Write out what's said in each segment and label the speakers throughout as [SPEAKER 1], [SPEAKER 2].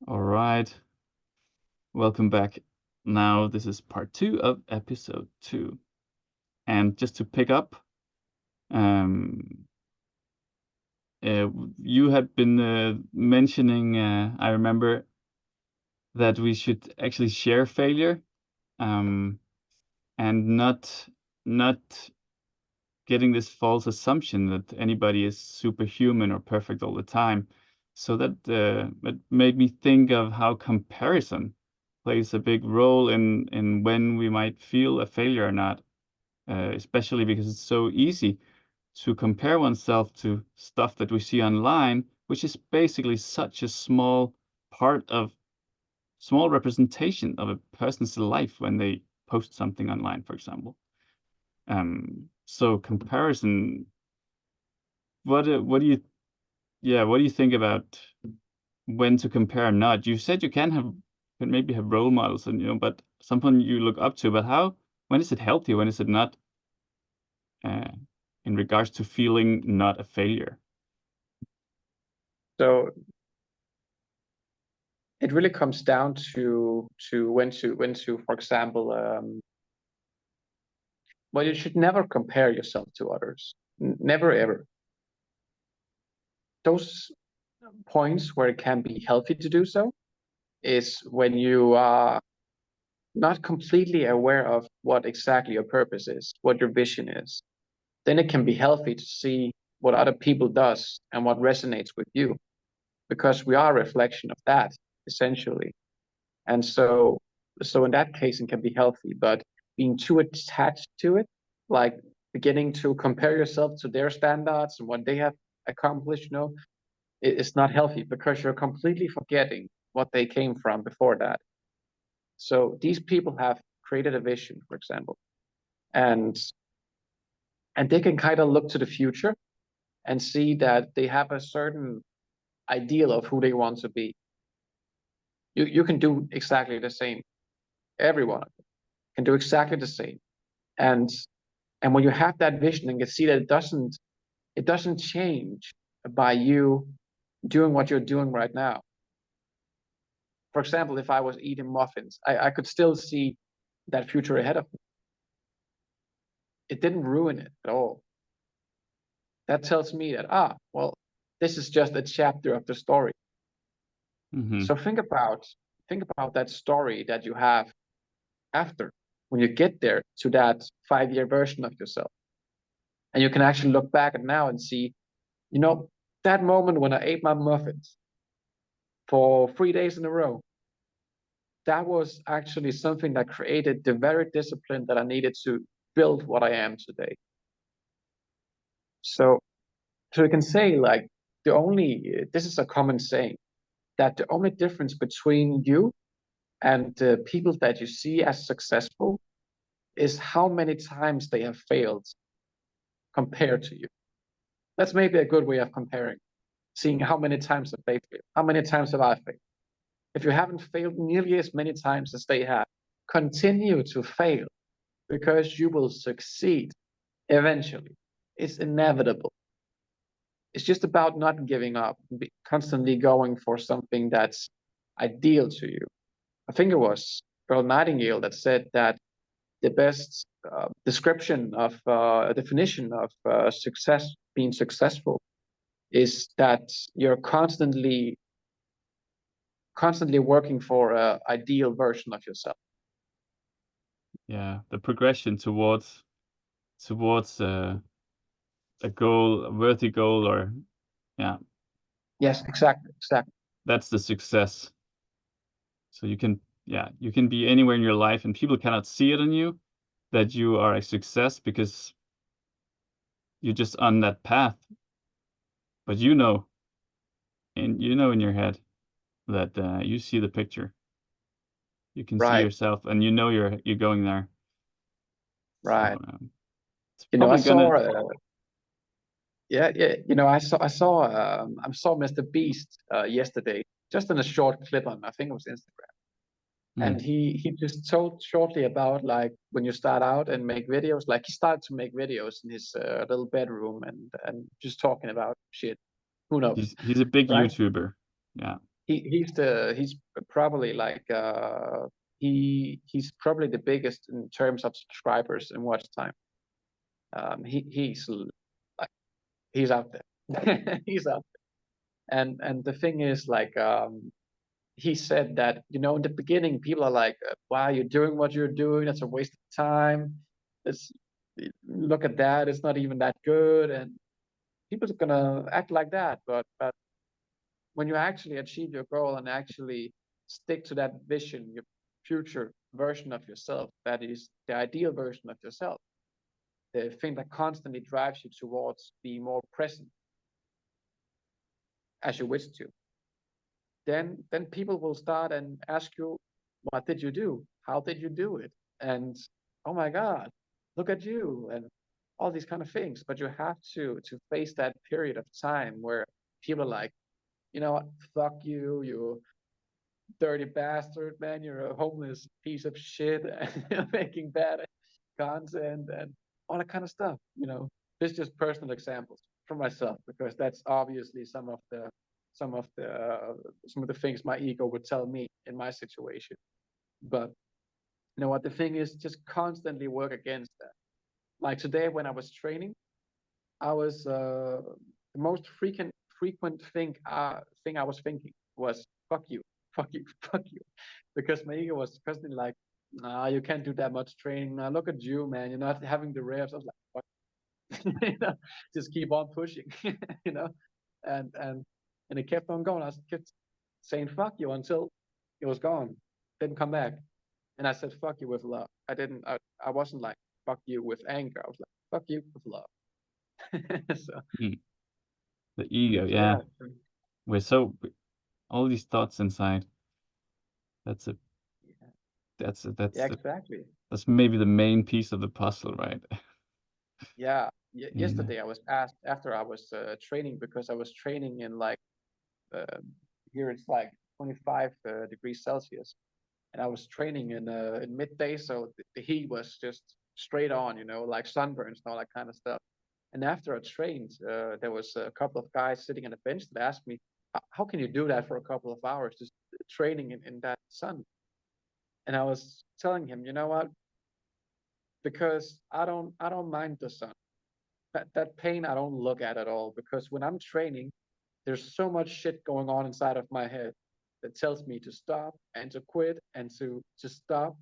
[SPEAKER 1] All right. Welcome back. Now, this is part 2 of episode 2. And just to pick up, um, you had been mentioning, I remember, that we should actually share failure, um, and not getting this false assumption that anybody is superhuman or perfect all the time. So that it made me think of how comparison plays a big role in when we might feel a failure or not, especially because it's so easy to compare oneself to stuff that we see online, which is basically such a small representation of a person's life when they post something online, for example. So comparison, what do you think about when to compare or not? You said you can maybe have role models and but someone you look up to, but when is it healthy? When is it not, uh, in regards to feeling not a failure?
[SPEAKER 2] So it really comes down to when to, for example, well, you should never compare yourself to others. Never ever. Those points where it can be healthy to do so is when you are not completely aware of what exactly your purpose is, what your vision is. Then it can be healthy to see what other people does and what resonates with you, because we are a reflection of that essentially. And so in that case, it can be healthy, but being too attached to it, like beginning to compare yourself to their standards and what they have accomplished, it's not healthy, because you're completely forgetting what they came from before that. So these people have created a vision, for example, and they can kind of look to the future and see that they have a certain ideal of who they want to be. You can do exactly the same. Everyone can do exactly the same. And when you have that vision and you see that it doesn't change by you doing what you're doing right now. For example, if I was eating muffins, I could still see that future ahead of me. It didn't ruin it at all. That tells me that, well, this is just a chapter of the story.
[SPEAKER 1] Mm-hmm.
[SPEAKER 2] So think about that story that you have after, when you get there to that 5-year version of yourself. And you can actually look back at now and see, that moment when I ate my muffins for 3 days in a row, that was actually something that created the very discipline that I needed to build what I am today. So you can say, like, this is a common saying, that the only difference between you and the people that you see as successful is how many times they have failed compared to you. That's maybe a good way of comparing, seeing how many times have they failed, how many times have I failed. If you haven't failed nearly as many times as they have, continue to fail, because you will succeed eventually. It's inevitable. It's just about not giving up, constantly going for something that's ideal to you. I think it was Earl Nightingale that said that the best definition of success, being successful, is that you're constantly working for an ideal version of yourself.
[SPEAKER 1] Yeah, the progression towards a goal, a worthy goal, or yeah.
[SPEAKER 2] Yes, exactly.
[SPEAKER 1] That's the success. So you can be anywhere in your life and people cannot see it in you that you are a success because you're just on that path. But in your head that you see the picture. You can see
[SPEAKER 2] Right.
[SPEAKER 1] yourself and you're going there.
[SPEAKER 2] Right.
[SPEAKER 1] So it's
[SPEAKER 2] I
[SPEAKER 1] probably
[SPEAKER 2] saw.
[SPEAKER 1] gonna.
[SPEAKER 2] Yeah. I saw Mr. Beast yesterday, just in a short clip on, I think it was Instagram. And he just told shortly about, like, when you start out and make videos, like he started to make videos in his little bedroom and just talking about shit. Who knows,
[SPEAKER 1] He's a big
[SPEAKER 2] right?
[SPEAKER 1] YouTuber. Yeah.
[SPEAKER 2] he's probably like he's probably the biggest in terms of subscribers and watch time. He's like he's out there. He's out there. And the thing is like he said that, you know, in the beginning people are like, wow, you're doing what you're doing, that's a waste of time. It's look at that, it's not even that good, and people are gonna act like that. But when you actually achieve your goal and actually stick to that vision, your future version of yourself, that is the ideal version of yourself, the thing that constantly drives you towards being more present as you wish to, then people will start and ask you, what did you do? How did you do it? And oh my God, look at you, and all these kind of things. But you have to face that period of time where people are like, you know what, fuck you, you dirty bastard, man, you're a homeless piece of shit, and you're making bad content and all that kind of stuff. You know, this is just personal examples from myself, because that's obviously some of the things my ego would tell me in my situation. But you know what, the thing is, just constantly work against that. Like today when I was training, I was the most frequent thing I was thinking was fuck you, fuck you, fuck you, because my ego was constantly like, nah, you can't do that much training. Now look at you, man, you're not having the reps. I was like, fuck. You know, just keep on pushing. You know, and it kept on going. I kept saying fuck you until it was gone, didn't come back. And I said fuck you with love. I wasn't like fuck you with anger. I was like fuck you with love. So
[SPEAKER 1] The ego,
[SPEAKER 2] so
[SPEAKER 1] yeah.
[SPEAKER 2] yeah.
[SPEAKER 1] We're so all these thoughts inside. That's a that's a,
[SPEAKER 2] Yeah,
[SPEAKER 1] that's a,
[SPEAKER 2] exactly.
[SPEAKER 1] that's maybe the main piece of the puzzle, right?
[SPEAKER 2] Yeah.
[SPEAKER 1] And
[SPEAKER 2] Yesterday I was asked after I was training, because I was training in like uh, here it's like 25 degrees Celsius, and I was training in midday, so the heat was just straight on, you know, like sunburns and all that kind of stuff. And after I trained, there was a couple of guys sitting on a bench that asked me, how can you do that for a couple of hours, just training in that sun? And I was telling him, you know what? Because I don't mind the sun. That pain I don't look at all, because when I'm training, there's so much shit going on inside of my head that tells me to stop and to quit and to stop.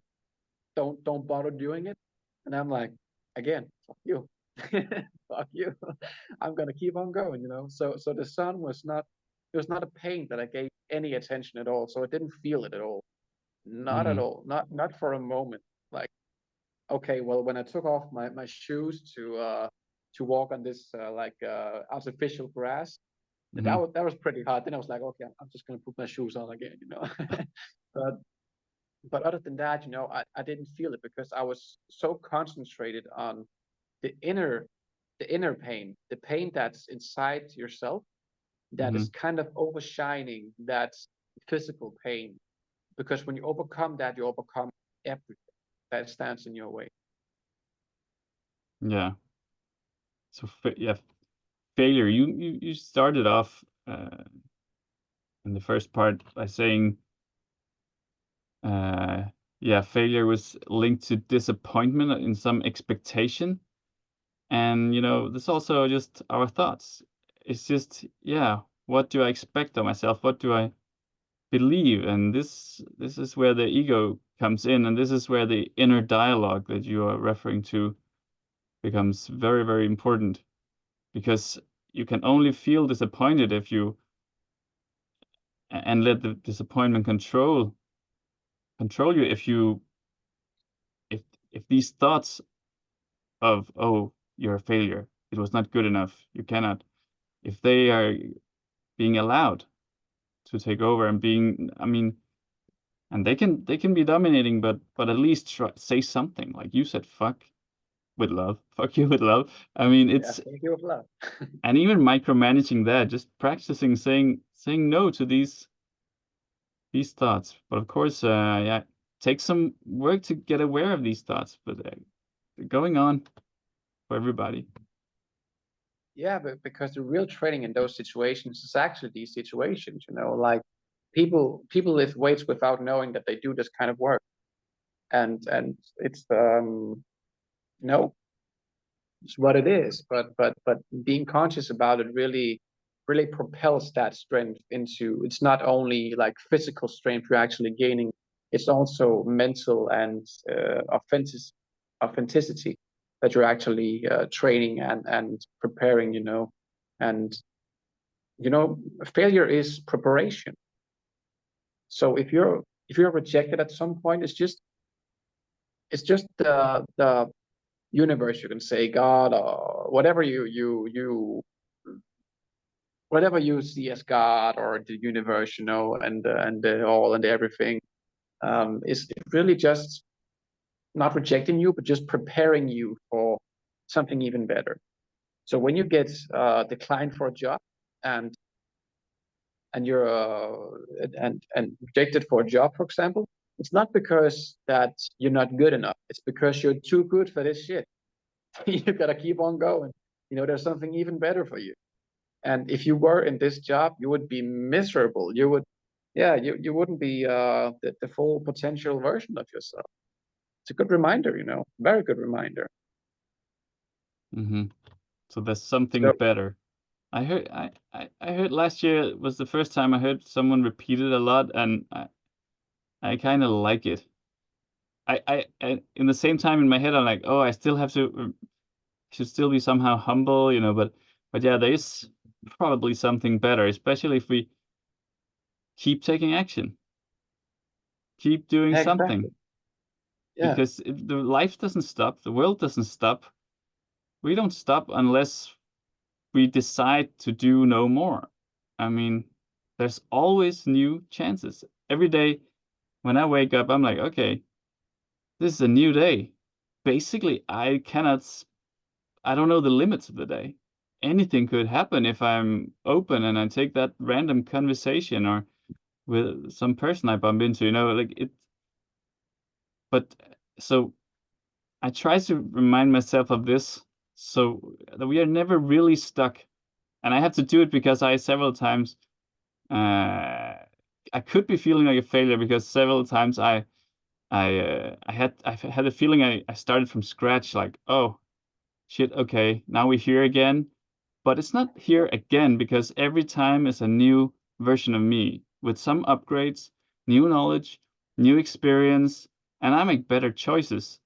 [SPEAKER 2] Don't bother doing it. And I'm like, again, fuck you. Fuck you. I'm gonna keep on going, you know. So the sun was not, it was not a pain that I gave any attention at all. So I didn't feel it at all. Not at
[SPEAKER 1] mm,
[SPEAKER 2] all. Not for a moment. Like, okay, well, when I took off my shoes to walk on this artificial grass,
[SPEAKER 1] mm-hmm,
[SPEAKER 2] that was pretty hard. Then I was like, okay, I'm just gonna put my shoes on again, you know. but but other than that, you know, I didn't feel it, because I was so concentrated on the inner the inner pain, the pain that's inside yourself, that
[SPEAKER 1] mm-hmm.
[SPEAKER 2] is kind of overshining that physical pain. Because when you overcome that, you overcome everything that stands in your way.
[SPEAKER 1] Yeah. So yeah, failure. You started off in the first part by saying, uh, yeah, failure was linked to disappointment in some expectation, and you know, this also just our thoughts. It's just, yeah, what do I expect of myself? What do I believe? And this is where the ego comes in, and this is where the inner dialogue that you are referring to becomes very, very important, because you can only feel disappointed if you and let the disappointment control you if you if if these thoughts of, oh, you're a failure, it was not good enough, you cannot, if they are being allowed to take over and being, I mean, and they can be dominating, but at least say something like you said, fuck with love, fuck you with love. I mean,
[SPEAKER 2] Yeah,
[SPEAKER 1] it's,
[SPEAKER 2] thank you of love.
[SPEAKER 1] and even micromanaging that, just practicing saying no to these thoughts. But of course, yeah, take some work to get aware of these thoughts, but they're going on for everybody.
[SPEAKER 2] Yeah, but because the real training in those situations is actually these situations, you know, like people lift weights without knowing that they do this kind of work, and it's no, it's what it is. But being conscious about it really propels that strength into, it's not only like physical strength you're actually gaining, it's also mental and authenticity that you're actually training and preparing, and failure is preparation. So if you're rejected at some point, it's just the universe, you can say God, or whatever whatever you see as God or the universe, and the all and everything, is really just not rejecting you, but just preparing you for something even better. So when you get declined for a job, and you're and rejected for a job, for example, it's not because that you're not good enough. It's because you're too good for this shit. You gotta keep on going. There's something even better for you. And if you were in this job, you would be miserable. You would, yeah, you wouldn't be the full potential version of yourself. It's a good reminder, very good reminder.
[SPEAKER 1] Mm-hmm. So there's something
[SPEAKER 2] So
[SPEAKER 1] better. I heard last year was the first time I heard someone repeat it a lot, and I kind of like it. I in the same time in my head I'm like, oh, I still have to should still be somehow humble, but yeah, there is probably something better, especially if we keep taking action, keep doing something,
[SPEAKER 2] exactly, yeah,
[SPEAKER 1] because the life doesn't stop, the world doesn't stop. We don't stop unless we decide to do no more. I mean, there's always new chances. Every day when I wake up, I'm like, okay, this is a new day. Basically, I don't know the limits of the day. Anything could happen if I'm open and I take that random conversation or with some person I bump into, like it. But so I try to remind myself of this so that we are never really stuck. And I have to do it because I several times, I could be feeling like a failure because several times I've had a feeling I started from scratch, like, oh shit, okay, now we're here again. But it's not here again because every time is a new version of me with some upgrades, new knowledge, new experience, and I make better choices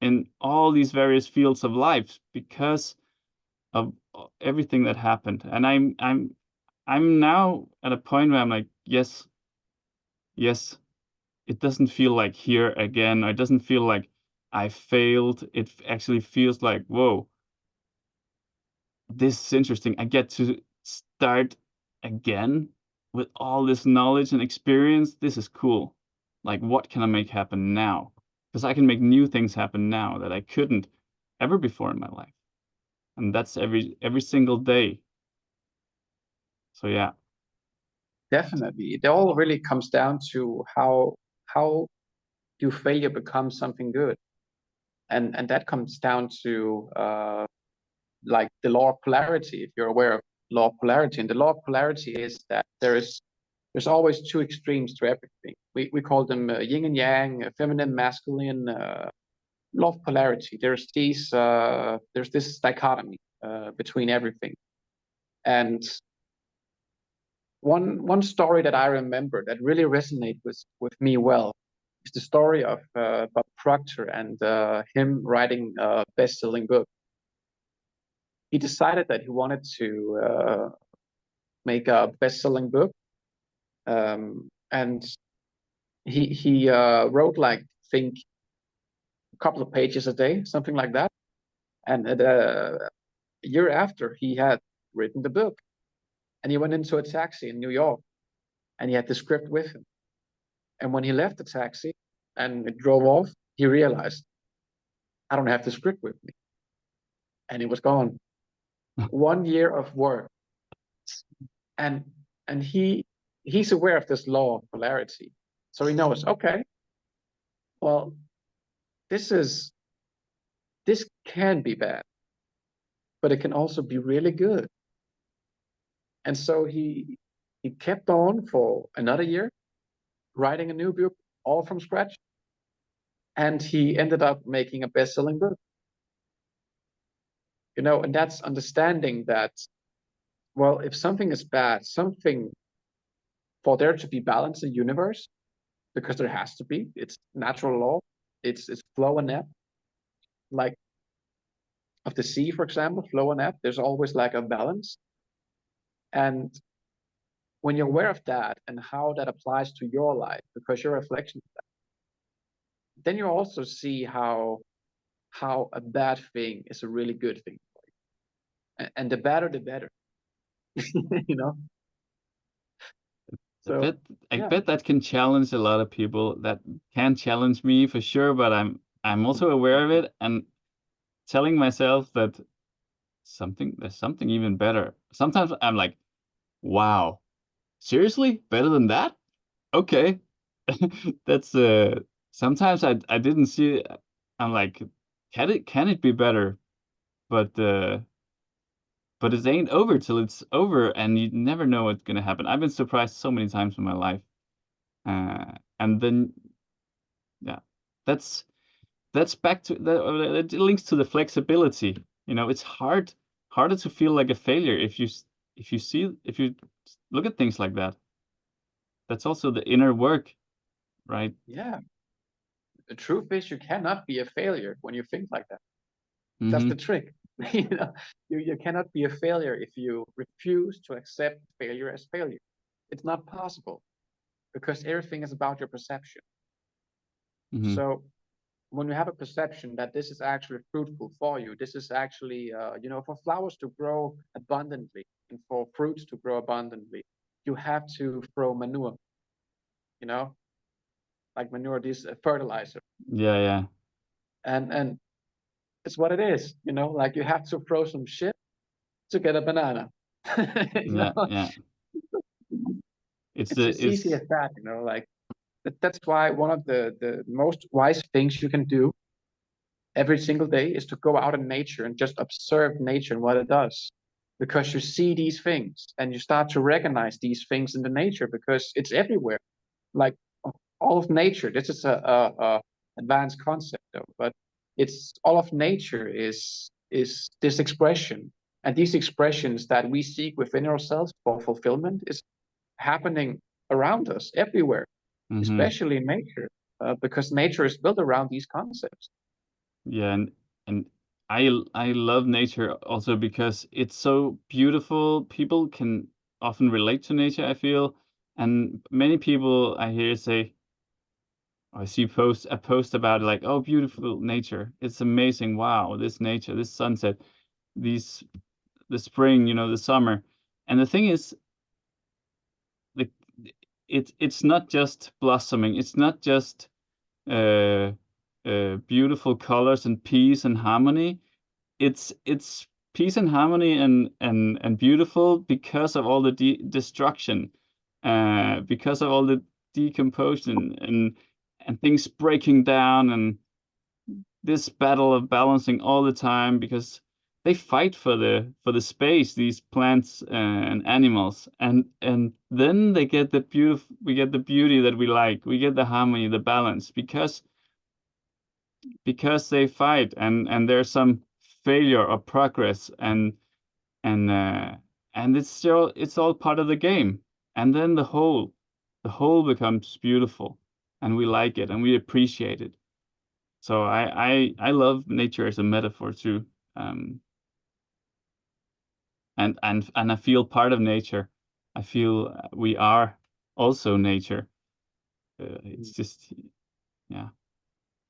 [SPEAKER 1] in all these various fields of life because of everything that happened. And I'm now at a point where I'm like, yes, yes, it doesn't feel like here again, or it doesn't feel like I failed. It actually feels like, whoa, this is interesting. I get to start again with all this knowledge and experience. This is cool. Like, what can I make happen now? Because I can make new things happen now that I couldn't ever before in my life. And that's every single day. So yeah.
[SPEAKER 2] definitely. It all really comes down to how do failure become something good, and that comes down to like the law of polarity. If you're aware of law of polarity, and the law of polarity is that there's always two extremes to everything. We call them yin and yang, feminine, masculine. Law of polarity. There's this dichotomy between everything. And one story that I remember that really resonated with me well is the story of Bob Proctor and him writing a best-selling book. He decided that he wanted to make a best-selling book, and he wrote like, think, a couple of pages a day, something like that. And a year after he had written the book, and he went into a taxi in New York, and he had the script with him. And when he left the taxi and it drove off, he realized, I don't have the script with me, and it was gone. 1 year of work, and he's aware of this law of polarity, so he knows, okay, well, this is this can be bad, but it can also be really good. And so He kept on for another year, writing a new book, all from scratch. And he ended up making a best-selling book. And that's understanding that, well, if something is bad, something, for there to be balance in the universe, because there has to be, it's natural law, it's flow and ebb, like of the sea, for example, flow and ebb, there's always like a balance. And when you're aware of that and how that applies to your life, because you're a reflection of that, then you also see how a bad thing is a really good thing. And the better, the better. you know.
[SPEAKER 1] I
[SPEAKER 2] So
[SPEAKER 1] bet I
[SPEAKER 2] yeah,
[SPEAKER 1] bet that can challenge a lot of people. That can challenge me for sure, but I'm also aware of it and telling myself that there's something even better. Sometimes I'm like, wow, seriously? Better than that? Okay. That's sometimes I didn't see it. I'm like, can it be better? But it ain't over till it's over, and you never know what's gonna happen. I've been surprised so many times in my life. And then yeah, that's back to it links to the flexibility. It's harder to feel like a failure if you look at things like that. That's also the inner work, right?
[SPEAKER 2] yeah. The truth is, you cannot be a failure when you think like that. That's the
[SPEAKER 1] Mm-hmm.
[SPEAKER 2] trick. You cannot be a failure if you refuse to accept failure as failure. It's not possible, because everything is about your perception.
[SPEAKER 1] Mm-hmm.
[SPEAKER 2] So when you have a perception that this is actually fruitful for you, this is actually, for flowers to grow abundantly and for fruits to grow abundantly, you have to throw manure, you know, like manure, this fertilizer.
[SPEAKER 1] Yeah, yeah,
[SPEAKER 2] And it's what it is, like you have to throw some shit to get a banana. you
[SPEAKER 1] yeah,
[SPEAKER 2] know,
[SPEAKER 1] yeah. It's
[SPEAKER 2] it's
[SPEAKER 1] the
[SPEAKER 2] as easy
[SPEAKER 1] it's
[SPEAKER 2] as that, like that's why one of the most wise things you can do every single day is to go out in nature and just observe nature and what it does. Because you see these things and you start to recognize these things in the nature, because it's everywhere. Like all of nature, this is a advanced concept though, but it's all of nature is this expression. And these expressions that we seek within ourselves for fulfillment is happening around us everywhere,
[SPEAKER 1] mm-hmm.
[SPEAKER 2] especially in nature, because nature is built around these concepts.
[SPEAKER 1] Yeah, and I love nature also because it's so beautiful. People can often relate to nature, I feel, and many people I hear say, I see a post about like, oh, beautiful nature. It's amazing. Wow, this nature, this sunset, these the spring, the summer. And the thing is, the it's not just blossoming. It's not just uh, beautiful colors and peace and harmony. It's peace and harmony and beautiful because of all the destruction, because of all the decomposition and things breaking down, and this battle of balancing all the time, because they fight for the space, these plants and animals, and then we get the beauty that we like, we get the harmony, the balance, because they fight, and there's some failure or progress, and uh, and it's all part of the game, and then the whole becomes beautiful, and we like it and we appreciate it. So I love nature as a metaphor too. um and I feel part of nature. I feel we are also nature. It's just, yeah.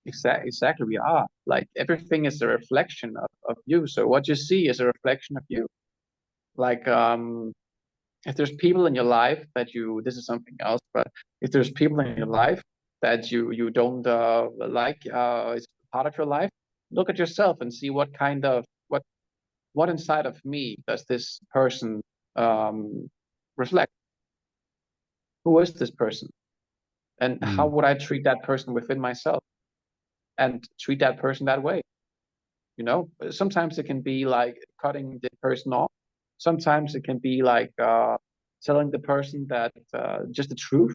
[SPEAKER 2] Exactly, we are. Like everything is a reflection of you. So what you see is a reflection of you. Like if there's people in your life that this is something else, but if there's people in your life that you don't like, it's part of your life, look at yourself and see what kind of what inside of me does this person um reflect. Who is this person? And how
[SPEAKER 1] Mm.
[SPEAKER 2] would I treat that person within myself and treat that person that way? Sometimes it can be like cutting the person off. Sometimes it can be like telling the person that just the truth.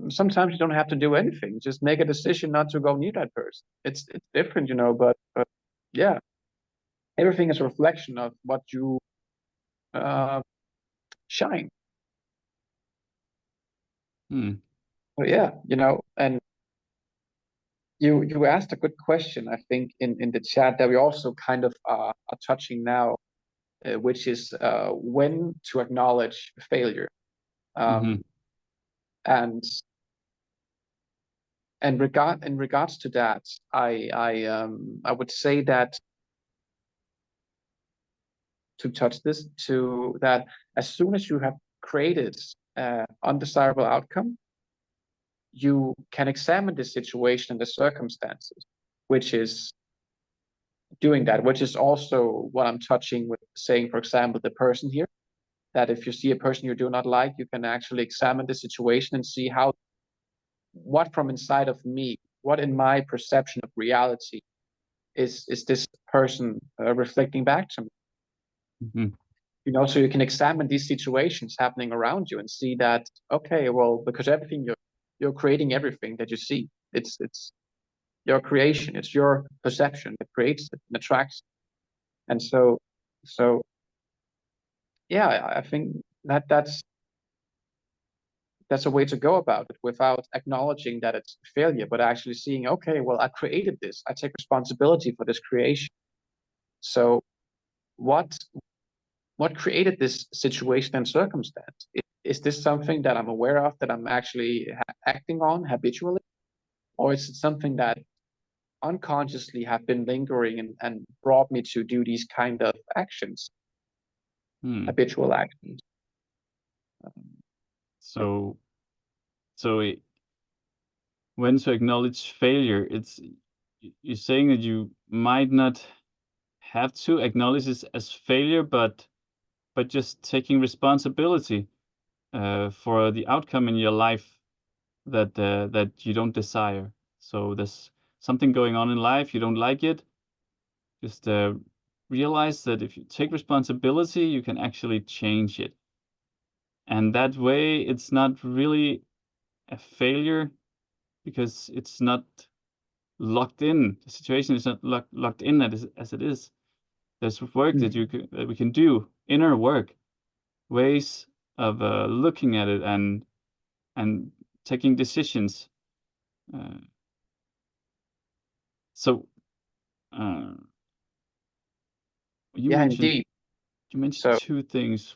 [SPEAKER 2] Sometimes you don't have to do anything. Just make a decision not to go near that person. It's different, but yeah, everything is a reflection of what you shine. So yeah, and you asked a good question, I think, in the chat that we also kind of are touching now, which is when to acknowledge failure. And in regards to that, I would say that to touch this, to that as soon as you have created undesirable outcome, you can examine the situation and the circumstances, which is doing that, which is also what I'm touching with saying, for example, the person here, that if you see a person you do not like, you can actually examine the situation and see what from inside of me, what in my perception of reality is this person reflecting back to me. So you can examine these situations happening around you and see that, okay, well, because everything you're creating everything that you see. It's your creation, it's your perception that creates it and attracts it. And so yeah, I think that's a way to go about it without acknowledging that it's failure, but actually seeing, okay, well, I created this, I take responsibility for this creation. So what created this situation and circumstance? Is this something that I'm aware of, that I'm actually acting on habitually? Or is it something that unconsciously have been lingering and brought me to do these kind of actions, habitual actions?
[SPEAKER 1] So when to acknowledge failure, you're saying that you might not have to acknowledge this as failure, but just taking responsibility for the outcome in your life that you don't desire. So there's something going on in life, you don't like it. Just realize that if you take responsibility, you can actually change it. And that way, it's not really a failure because it's not locked in. The situation is not locked in as it is. There's work that we can do, inner work, ways of looking at it and taking decisions. So you
[SPEAKER 2] Yeah,
[SPEAKER 1] mentioned
[SPEAKER 2] indeed. So
[SPEAKER 1] two things.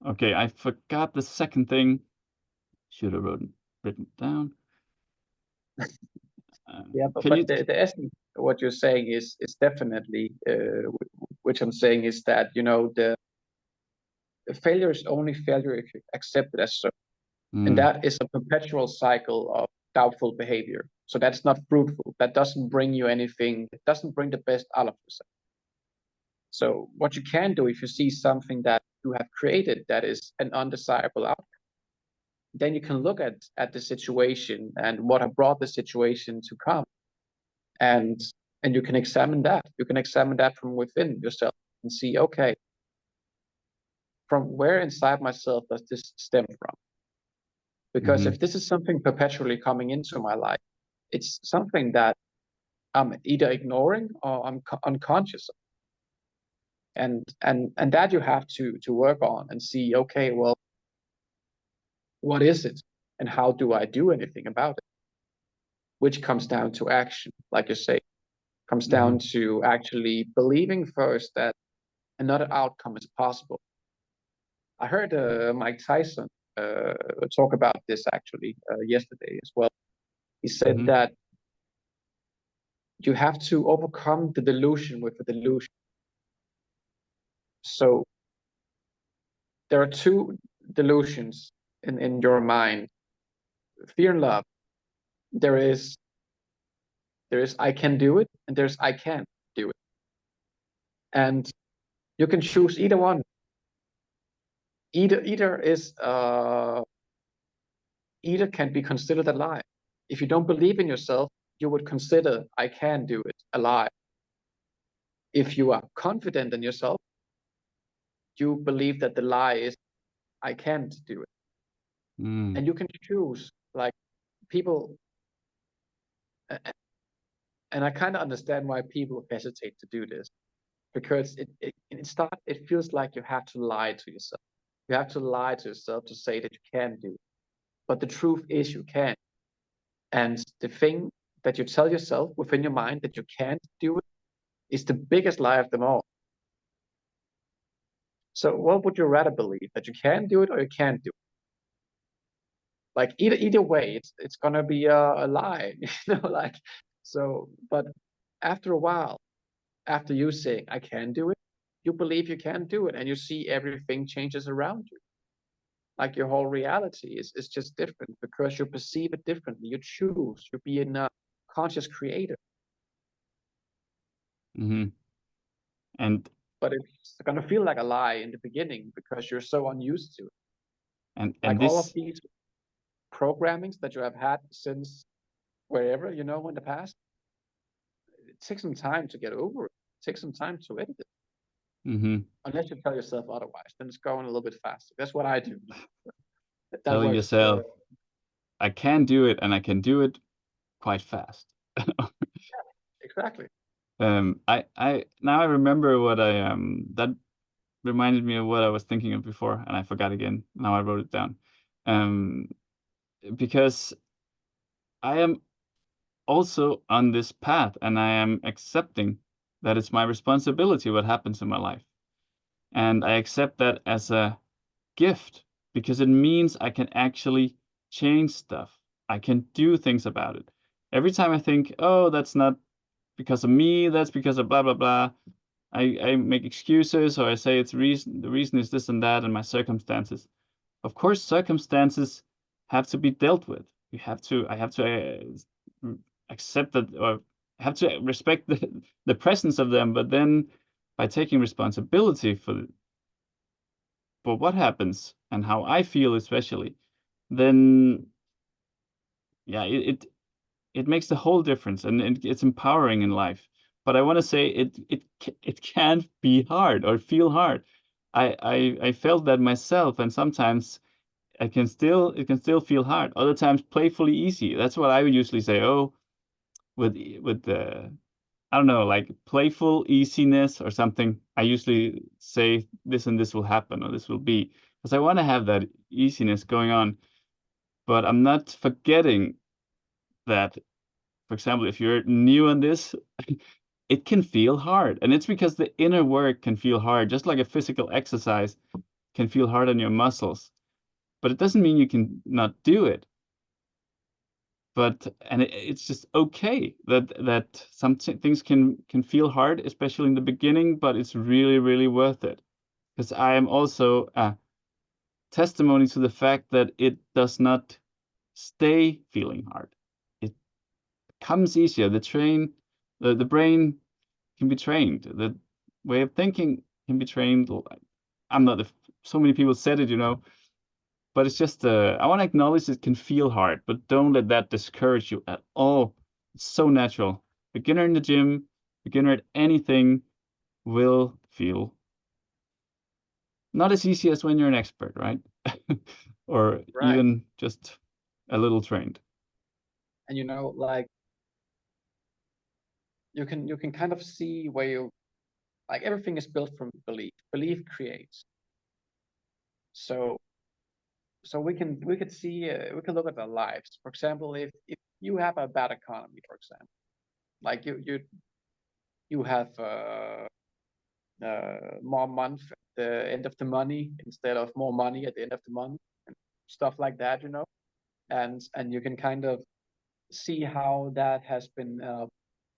[SPEAKER 1] Okay, I forgot the second thing. Should have written down.
[SPEAKER 2] yeah,
[SPEAKER 1] Can you?
[SPEAKER 2] but the essence of what you're saying is definitely, which I'm saying is that the failure is only failure if you accept it as so, and that is a perpetual cycle of doubtful behavior. So that's not fruitful. That doesn't bring you anything. It doesn't bring the best out of yourself. So what you can do, if you see something that you have created that is an undesirable outcome, then you can look at the situation and what have brought the situation to come, and you can examine that. You can examine that from within yourself and see, okay, from where inside myself does this stem from? Because if this is something perpetually coming into my life, it's something that I'm either ignoring or I'm unconscious of. And that you have to work on and see, okay, well, what is it and how do I do anything about it? Which comes down to action, like you say, comes down to actually believing first that another outcome is possible. I heard Mike Tyson talk about this actually yesterday as well. He said that you have to overcome the delusion with the delusion. So there are two delusions in your mind: fear and love. There is I can do it, and there's I can't do it. And you can choose either one. Either is either can be considered a lie. If you don't believe in yourself, you would consider I can do it a lie. If you are confident in yourself, you believe that the lie is, I can't do it. And you can choose, like, people, and I kind of understand why people hesitate to do this, because it feels like you have to lie to yourself. You have to lie to yourself to say that you can do it. But the truth is you can. And the thing that you tell yourself within your mind that you can't do it is the biggest lie of them all. So what would you rather believe, that you can do it or you can't do it? Like either way, it's gonna be a lie, like, so. But after a while, after you saying I can do it, you believe you can do it, and you see everything changes around you. Like your whole reality is just different because you perceive it differently. You choose. You're being a conscious creator.
[SPEAKER 1] And
[SPEAKER 2] but it's gonna feel like a lie in the beginning because you're so unused to it.
[SPEAKER 1] and
[SPEAKER 2] Like all of
[SPEAKER 1] this
[SPEAKER 2] these programmings that you have had since wherever, in the past, it takes some time to get over it. It takes some time to edit it. Unless you tell yourself otherwise, then it's going a little bit faster. That's what I do. That
[SPEAKER 1] telling
[SPEAKER 2] works.
[SPEAKER 1] yourself, I can do it, and I can do it quite fast.
[SPEAKER 2] Exactly.
[SPEAKER 1] I now I remember what that reminded me of what I was thinking of before, and I forgot again. Now I wrote it down. Because I am also on this path, and I am accepting that it's my responsibility what happens in my life. And I accept that as a gift because it means I can actually change stuff. I can do things about it. Every time I think, oh, that's not because of me, that's because of blah, blah, blah, I make excuses, or I say the reason is this and that and my circumstances. Of course, circumstances have to be dealt with. I have to accept that, or have to respect the presence of them. But then by taking responsibility for what happens and how I feel, especially, then yeah, it makes the whole difference, and it's empowering in life. But I want to say it can be hard or feel hard. I felt that myself, and sometimes it can still feel hard. Other times playfully easy. That's what I would usually say. Oh, with the I don't know, like playful easiness or something. I usually say this and this will happen or this will be, because I want to have that easiness going on. But I'm not forgetting that, for example, if you're new on this, it can feel hard. And it's because the inner work can feel hard, just like a physical exercise can feel hard on your muscles. But it doesn't mean you can not do it. And it's just okay that some things can feel hard, especially in the beginning, but it's really, really worth it. Because I am also a testimony to the fact that it does not stay feeling hard. It comes easier. The brain can be trained. The way of thinking can be trained. I'm not. So many people said it, but it's just. I want to acknowledge it can feel hard, but don't let that discourage you at all. It's so natural. Beginner in the gym, beginner at anything, will feel not as easy as when you're an expert, right? Or
[SPEAKER 2] Right.
[SPEAKER 1] even just a little trained.
[SPEAKER 2] And like, you can kind of see where like, everything is built from belief. Belief creates. So we could see, we can look at our lives. For example, if you have a bad economy, for example, like you have more month at the end of the money instead of more money at the end of the month, and stuff like that, and you can kind of see how that has been a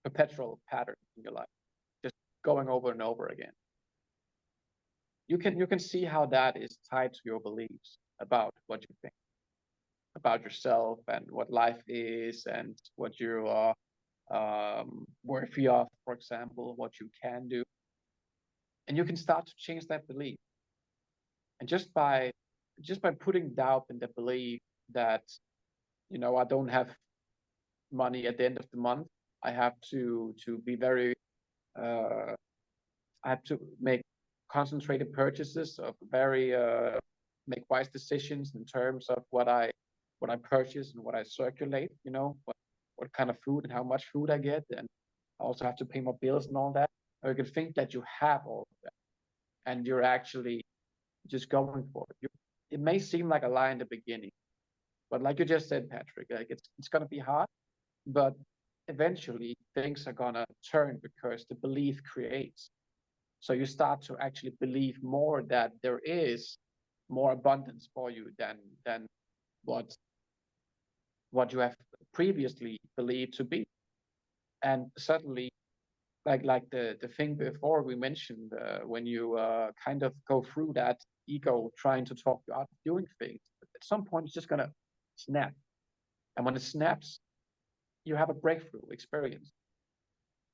[SPEAKER 2] perpetual pattern in your life, just going over and over again. You can see how that is tied to your beliefs about what you think about yourself and what life is and what you are worthy of, for example, what you can do. And you can start to change that belief. And just by putting doubt in the belief that, I don't have money at the end of the month, I have to be very I have to make concentrated purchases of very make wise decisions in terms of what I purchase and what I circulate. What kind of food and how much food I get, and I also have to pay my bills and all that. Or you can think that you have all of that, and you're actually just going for it. It may seem like a lie in the beginning, but like you just said, Patrick, like it's gonna be hard, but eventually things are gonna turn because the belief creates. So you start to actually believe more that there is more abundance for you than what you have previously believed to be. And suddenly, like the thing before we mentioned, when you kind of go through that ego trying to talk you out of doing things, at some point it's just gonna snap. And when it snaps, you have a breakthrough experience.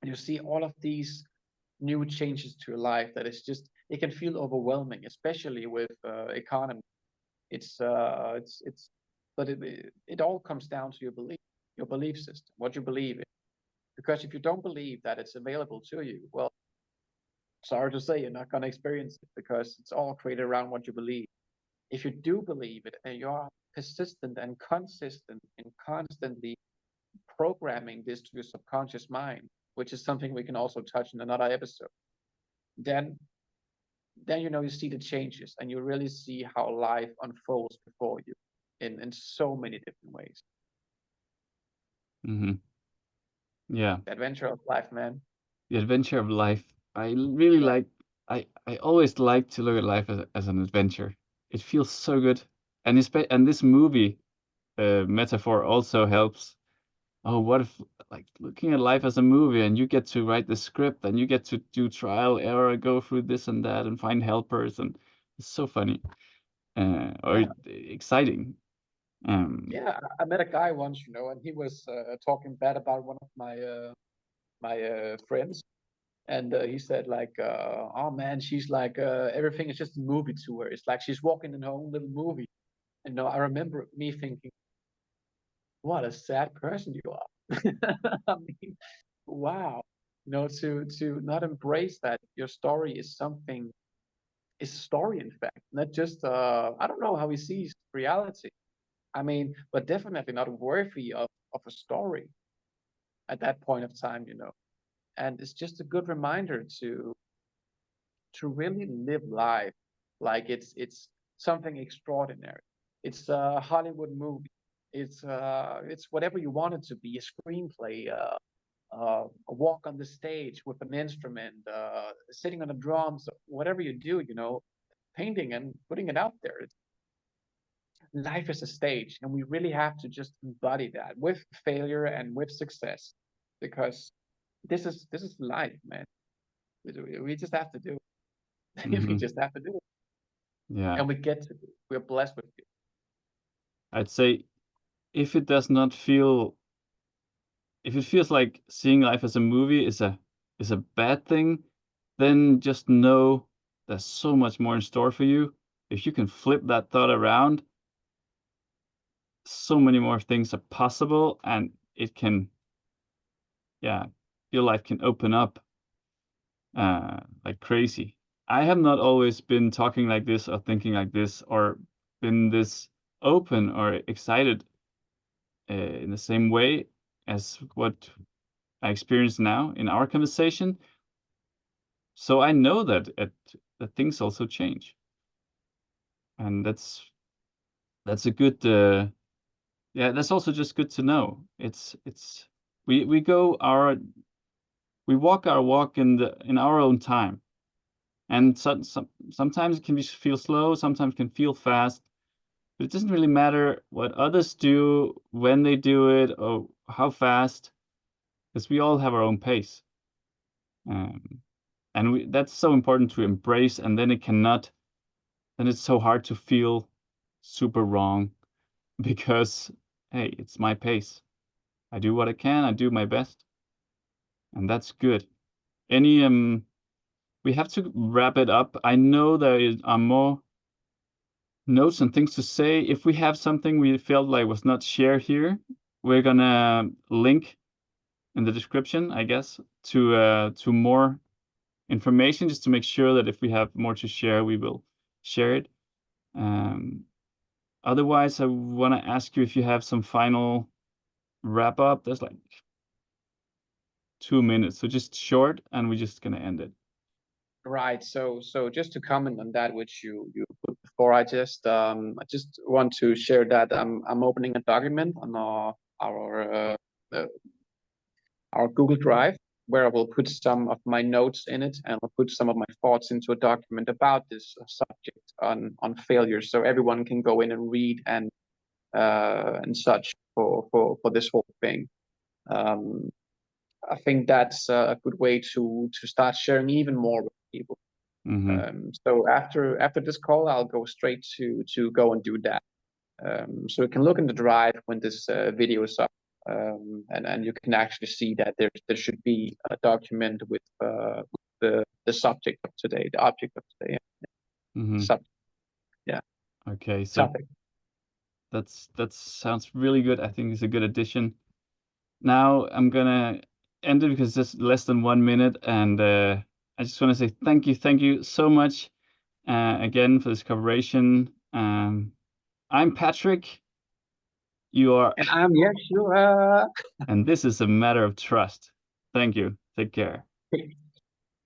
[SPEAKER 2] And you see all of these new changes to your life that is just, it can feel overwhelming, especially with economy. But it all comes down to your belief system, what you believe in. Because if you don't believe that it's available to you, well, sorry to say, you're not going to experience it because it's all created around what you believe. If you do believe it and you're persistent and consistent in constantly programming this to your subconscious mind, which is something we can also touch in another episode, then you see the changes and you really see how life unfolds before you in so many different ways.
[SPEAKER 1] Mm-hmm. Yeah.
[SPEAKER 2] The adventure of life, man.
[SPEAKER 1] The adventure of life. I really like. I always like to look at life as an adventure. It feels so good, and this movie metaphor also helps. Oh, what if like looking at life as a movie, and you get to write the script, and you get to do trial error, go through this and that, and find helpers, and it's so funny, or exciting.
[SPEAKER 2] Yeah, I met a guy once, and he was talking bad about one of my friends, and he said like, "Oh man, she's like everything is just a movie to her. It's like she's walking in her own little movie." And I remember me thinking, "What a sad person you are." I mean, wow, to not embrace that your story is something, is a story in fact, not just I don't know how he sees reality. I mean, but definitely not worthy of a story at that point of time. And it's just a good reminder to really live life like it's something extraordinary. It's a Hollywood movie. It's whatever you want it to be, a screenplay, a walk on the stage with an instrument, sitting on the drums, whatever you do, painting and putting it out there. Life is a stage, and we really have to just embody that with failure and with success, because this is life, man. We just have to do it. We
[SPEAKER 1] Mm-hmm.
[SPEAKER 2] just have to do it,
[SPEAKER 1] Yeah,
[SPEAKER 2] and we get to do it. We're blessed with it.
[SPEAKER 1] I'd say if it does not feel, if it feels like seeing life as a movie is a bad thing, then just know there's so much more in store for you. If you can flip that thought around, so many more things are possible, and it can, yeah, your life can open up like crazy. I have not always been talking like this or thinking like this or been this open or excited in the same way as what I experience now in our conversation. So I know that things also change, and that's a good yeah. That's also just good to know. It's we go our we walk our walk in our own time, and sometimes it can feel slow, sometimes it can feel fast, but it doesn't really matter what others do, when they do it, or how fast, because we all have our own pace. Um, and that's so important to embrace, and then then it's so hard to feel super wrong because, hey, it's my pace. I do what I can, I do my best, and that's good. Any We have to wrap it up. I know are more notes and things to say. If we have something we felt like was not shared here, we're gonna link in the description, I guess, to more information, just to make sure that if we have more to share, we will share it. Otherwise, I want to ask you if you have some final wrap up. There's like 2 minutes, so just short, and we're just gonna end it.
[SPEAKER 2] Right. So just to comment on that, which you put before, I just want to share that I'm opening a document on our uh, our Google Drive, where I will put some of my notes in it, and I'll put some of my thoughts into a document about this subject on failure, so everyone can go in and read and such for this whole thing. I think that's a good way to start sharing even more with people. So after this call, I'll go straight to go and do that. So you can look in the drive when this video is up, and you can actually see that there should be a document with the subject of today, the object of today. Subject. Yeah.
[SPEAKER 1] Okay, so
[SPEAKER 2] Topic.
[SPEAKER 1] that sounds really good. I think it's a good addition. Now I'm gonna end it because it's less than 1 minute, and I just want to say thank you so much again for this collaboration. I'm Patrick. You are,
[SPEAKER 2] And I'm Yeshua.
[SPEAKER 1] and this is a matter of trust. Thank you. Take care.